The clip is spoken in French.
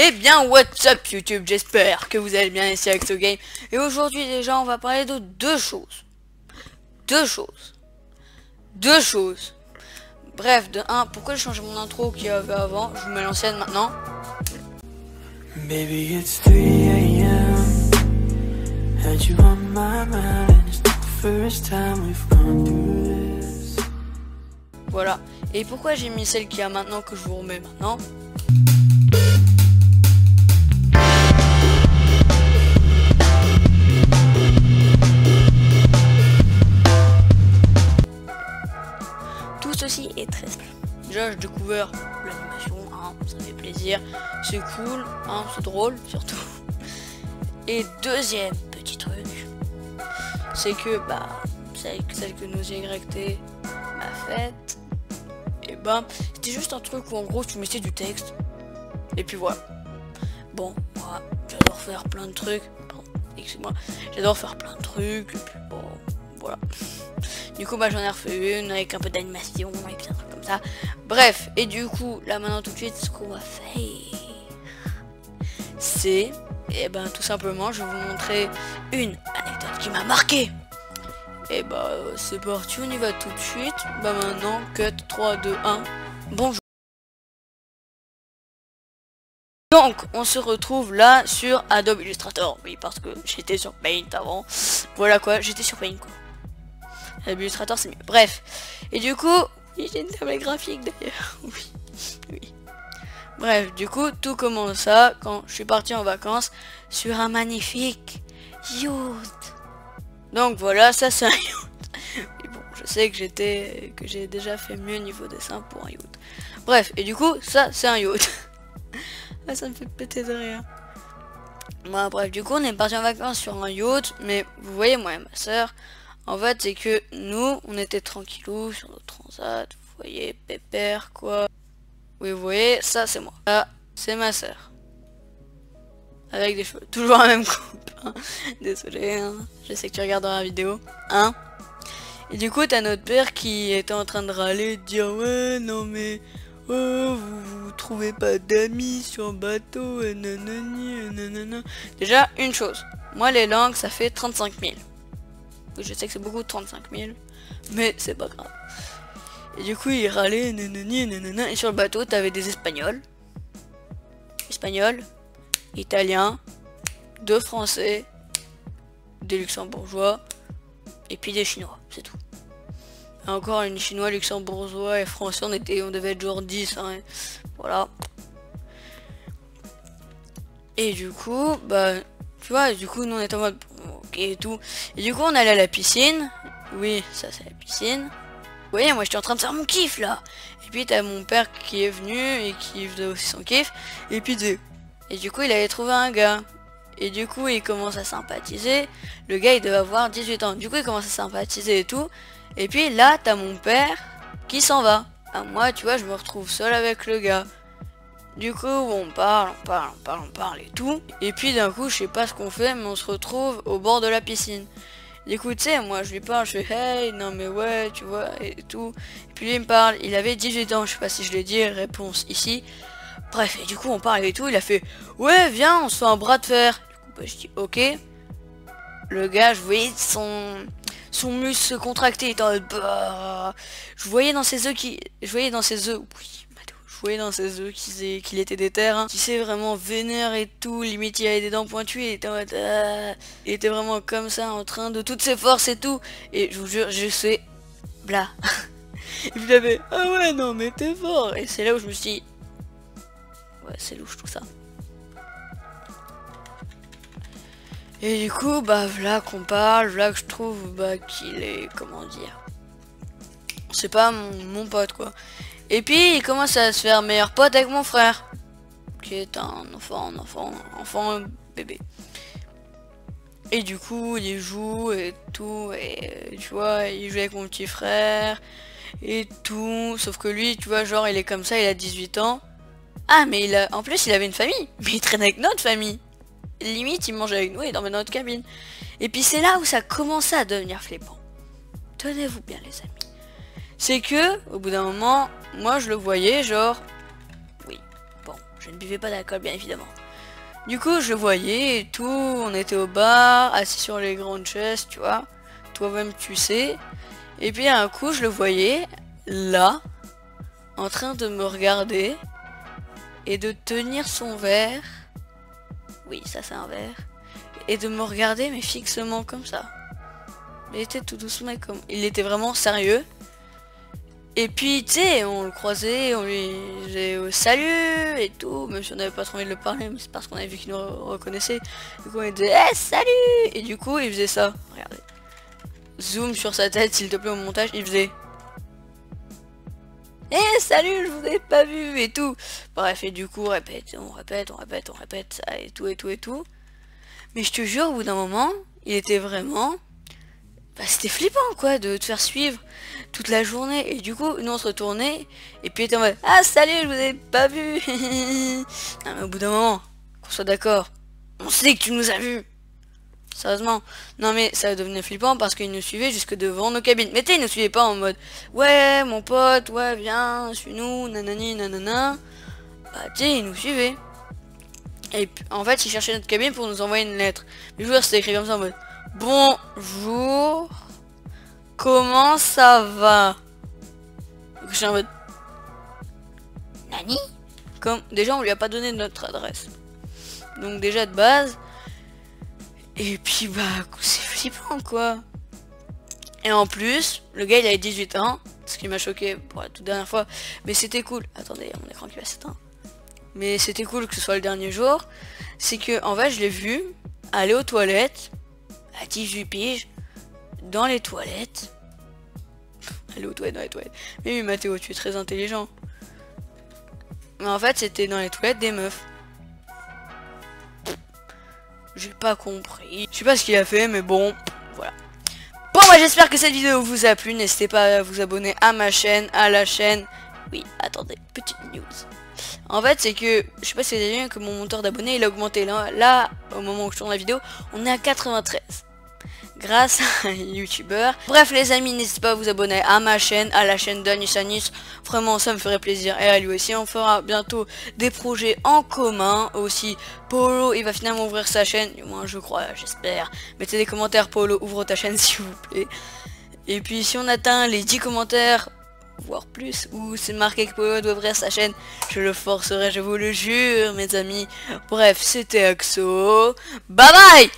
Eh bien, what's up YouTube, j'espère que vous allez bien ici avec ce game. Et aujourd'hui déjà, on va parler de deux choses. Deux choses. Bref, de un, pourquoi j'ai changé mon intro qu'il y avait avant? Je vous mets l'ancienne maintenant. Baby, it's 3 a.m. Had you on my mind, and it's not the first time we've gone through this. Voilà. Et pourquoi j'ai mis celle qu'il y a maintenant que je vous remets maintenant? Tout ceci est très simple. Déjà, j'ai découvert l'animation, hein, ça fait plaisir, c'est cool, hein, c'est drôle surtout. Et deuxième petit truc, c'est que celle que nos YT m'a faite, et c'était juste un truc où en gros tu mettais du texte, et puis voilà. Bon, moi j'adore faire plein de trucs, excuse-moi, j'adore faire plein de trucs, et puis bon, voilà. Du coup, j'en ai refait une avec un peu d'animation, et puis un truc comme ça. Bref, et du coup, là maintenant tout de suite, ce qu'on va faire, c'est, tout simplement, je vais vous montrer une anecdote qui m'a marqué. Et c'est parti, on y va tout de suite. Maintenant, cut 3, 2, 1, bonjour. Donc, on se retrouve là sur Adobe Illustrator. Oui, parce que j'étais sur Paint avant. Voilà quoi, j'étais sur Paint quoi. Adobe Illustrator c'est mieux. Bref. Et du coup, j'ai une tablette graphique d'ailleurs. Oui. Bref, du coup, tout commence ça quand je suis parti en vacances sur un magnifique yacht. Donc voilà, ça c'est un yacht. Et bon, je sais que j'ai déjà fait mieux niveau dessin pour un yacht. Bref, et du coup, ça c'est un yacht. Ah, ça me fait péter de rire. Bon, bref, du coup, on est parti en vacances sur un yacht, mais vous voyez, moi et ma soeur, en fait, c'est que nous, on était tranquillou sur notre transat, vous voyez, pépère, quoi. Oui, vous voyez, ça, c'est moi. Ça, c'est ma soeur. Avec des cheveux, toujours la même coupe. Hein. Désolé, hein. Je sais que tu regardes dans la vidéo. Hein. Et du coup, t'as notre père qui était en train de râler, de dire, ouais, non mais, oh, vous trouvez pas d'amis sur bateau, nanana. Déjà, une chose. Moi, les langues, ça fait 35 000. Oui, je sais que c'est beaucoup, 35 000, mais c'est pas grave. Et du coup, il râlait, nanana, et sur le bateau, t'avais des Espagnols, Italiens, 2 Français, des Luxembourgeois, et puis des Chinois, c'est tout. Et encore une Chinois, Luxembourgeois et Français, on devait être genre 10, hein, voilà. Et du coup, tu vois, du coup, nous on était en mode ok et tout. Et du coup, on allait à la piscine. Oui, ça c'est la piscine. Vous voyez, moi j'étais en train de faire mon kiff là. Et puis t'as mon père qui est venu et qui faisait aussi son kiff. Et puis et du coup, il avait trouvé un gars. Et du coup, il commence à sympathiser. Le gars, il devait avoir 18 ans. Du coup, il commence à sympathiser et tout. Et puis là, t'as mon père qui s'en va. Moi, tu vois, je me retrouve seul avec le gars. Du coup, on parle et tout. Et puis d'un coup, je sais pas ce qu'on fait, mais on se retrouve au bord de la piscine. Du coup, tu sais, moi je lui parle, je fais hey, non mais ouais, tu vois, et tout. Et puis lui il me parle, il avait 18 ans, je sais pas si je l'ai dit, réponse ici. Bref, et du coup on parle et tout, il a fait ouais, viens, on se fait un bras de fer. Du coup, je dis ok. Le gars, je voyais son muscle se contracter, il était en mode je voyais dans ses œufs oui. Je voyais dans ses œufs qu'il était déter, hein. Tu sais, vraiment vénère et tout, limite il avait des dents pointues, il était en mode il était vraiment comme ça, en train de toutes ses forces et tout. Et je vous jure, je sais, bla. Et puis il avait, ah ouais, non mais t'es fort. Et c'est là où je me suis dit, ouais, c'est louche tout ça. Et du coup, voilà qu'on parle, voilà que je trouve qu'il est, comment dire, c'est pas mon pote quoi. Et puis il commence à se faire meilleur pote avec mon frère, qui est un enfant bébé. Et du coup il joue et tout, et tu vois, il joue avec mon petit frère et tout. Sauf que lui, tu vois, genre il est comme ça, il a 18 ans. Ah mais en plus il avait une famille, mais il traîne avec notre famille. Limite il mange avec nous et dormait dans notre cabine. Et puis c'est là où ça commençait à devenir flippant. Tenez-vous bien les amis. C'est que, au bout d'un moment, moi je le voyais genre, oui, bon, je ne buvais pas d'alcool bien évidemment. Du coup je le voyais et tout, on était au bar, assis sur les grandes chaises, tu vois. Toi-même tu sais. Et puis un coup je le voyais là, en train de me regarder et de tenir son verre. Oui, ça c'est un verre. Et de me regarder mais fixement comme ça. Il était tout doucement comme... Il était vraiment sérieux. Et puis tu sais, on le croisait, on lui disait salut et tout. Même si on n'avait pas trop envie de le parler, mais c'est parce qu'on avait vu qu'il nous reconnaissait. Du coup on lui disait salut. Et du coup il faisait ça. Regardez. Zoom sur sa tête s'il te plaît au montage. Il faisait salut, je vous ai pas vu et tout. Bref, et du coup on répète ça et tout et tout et tout. Mais je te jure, au bout d'un moment, il était vraiment... Bah, c'était flippant quoi de te faire suivre toute la journée. Et du coup nous on se retournait et puis il était en mode salut, je vous ai pas vu. Non mais au bout d'un moment, qu'on soit d'accord, on sait que tu nous as vus. Sérieusement. Non mais ça devenait flippant parce qu'il nous suivait jusque devant nos cabines. Mais tu sais, il nous suivait pas en mode ouais mon pote, ouais viens, suis-nous, nanani nanana. Bah tu sais, il nous suivait. Et en fait il cherchait notre cabine pour nous envoyer une lettre. Mais je vous jure, c'était écrit comme ça en mode bonjour, comment ça va? Donc je suis en mode Nani? Comme déjà on lui a pas donné notre adresse. Donc déjà de base. Et puis bah c'est flippant quoi. Et en plus, le gars il avait 18 ans. Ce qui m'a choqué pour la toute dernière fois. Mais c'était cool. Attendez, mon écran qui va s'éteindre. Mais c'était cool que ce soit le dernier jour. C'est que en fait je l'ai vu aller aux toilettes à 18 piges, dans les toilettes. Aller aux toilettes, dans les toilettes. Mais oui, Mathéo, tu es très intelligent. Mais en fait, c'était dans les toilettes des meufs. J'ai pas compris. Je sais pas ce qu'il a fait, mais bon, voilà. Bon, moi j'espère que cette vidéo vous a plu. N'hésitez pas à vous abonner à ma chaîne, à la chaîne. Oui, attendez, petite news. En fait, c'est que, je sais pas si vous avez vu que mon monteur d'abonnés, il a augmenté. Là, au moment où je tourne la vidéo, on est à 93. Grâce à un youtubeur. Bref les amis, n'hésitez pas à vous abonner à ma chaîne, à la chaîne d'Anis Anis. Vraiment ça me ferait plaisir. Et à lui aussi, on fera bientôt des projets en commun. Aussi Polo, il va finalement ouvrir sa chaîne. Du moins je crois, j'espère. Mettez des commentaires, Polo, ouvre ta chaîne s'il vous plaît. Et puis si on atteint les 10 commentaires, voire plus, où c'est marqué que Polo doit ouvrir sa chaîne, je le forcerai, je vous le jure mes amis. Bref, c'était Axo. Bye bye.